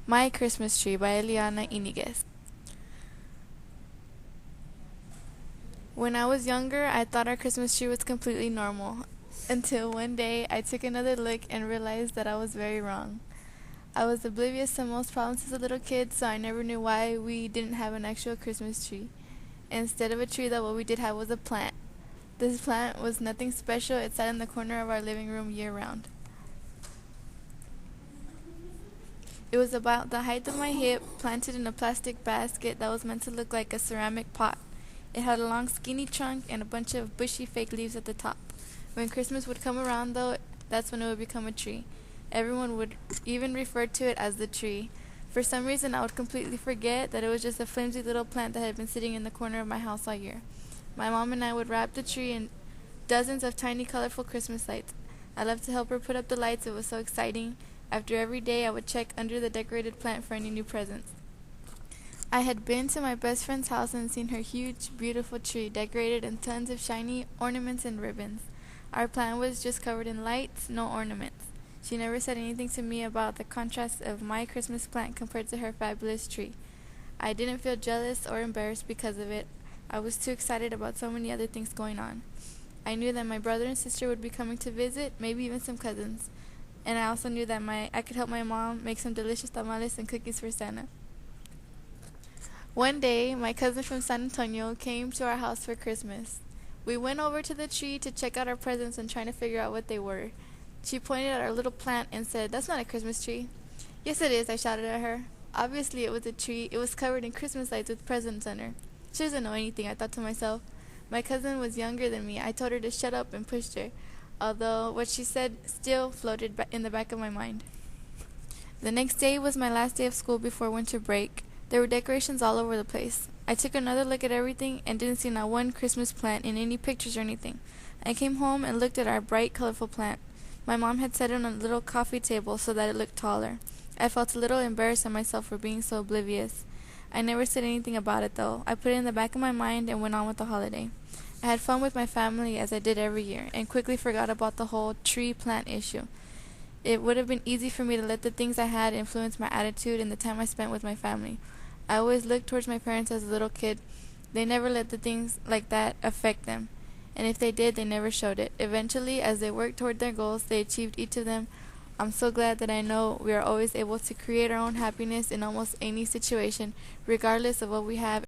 My Christmas Tree by Eliana Iniguez. When I was younger, I thought our Christmas tree was completely normal, until one day I took another look and realized that I was very wrong. I was oblivious to most problems as a little kid, so I never knew why we didn't have an actual Christmas tree. Instead of a tree, though, what we did have was a plant. This plant was nothing special, it sat in the corner of our living room year round. It was about the height of my hip, planted in a plastic basket that was meant to look like a ceramic pot. It had a long skinny trunk and a bunch of bushy fake leaves at the top. When Christmas would come around, though, that's when it would become a tree. Everyone would even refer to it as the tree. For some reason, I would completely forget that it was just a flimsy little plant that had been sitting in the corner of my house all year. My mom and I would wrap the tree in dozens of tiny colorful Christmas lights. I loved to help her put up the lights. It was so exciting. After every day, I would check under the decorated plant for any new presents. I had been to my best friend's house and seen her huge, beautiful tree decorated in tons of shiny ornaments and ribbons. Our plant was just covered in lights, no ornaments. She never said anything to me about the contrast of my Christmas plant compared to her fabulous tree. I didn't feel jealous or embarrassed because of it. I was too excited about so many other things going on. I knew that my brother and sister would be coming to visit, maybe even some cousins. And I also knew that I could help my mom make some delicious tamales and cookies for Santa. One day, my cousin from San Antonio came to our house for Christmas. We went over to the tree to check out our presents and trying to figure out what they were. She pointed at our little plant and said, "That's not a Christmas tree." "Yes, it is," I shouted at her. Obviously, it was a tree. It was covered in Christmas lights with presents under. She doesn't know anything, I thought to myself. My cousin was younger than me. I told her to shut up and pushed her, although what she said still floated in the back of my mind. The next day was my last day of school before winter break. There were decorations all over the place. I took another look at everything and didn't see not one Christmas plant in any pictures or anything. I came home and looked at our bright, colorful plant. My mom had set it on a little coffee table so that it looked taller. I felt a little embarrassed at myself for being so oblivious. I never said anything about it, though. I put it in the back of my mind and went on with the holiday. I had fun with my family as I did every year, and quickly forgot about the whole tree plant issue. It would have been easy for me to let the things I had influence my attitude and the time I spent with my family. I always looked towards my parents as a little kid. They never let the things like that affect them. And if they did, they never showed it. Eventually, as they worked toward their goals, they achieved each of them. I'm so glad that I know we are always able to create our own happiness in almost any situation, regardless of what we have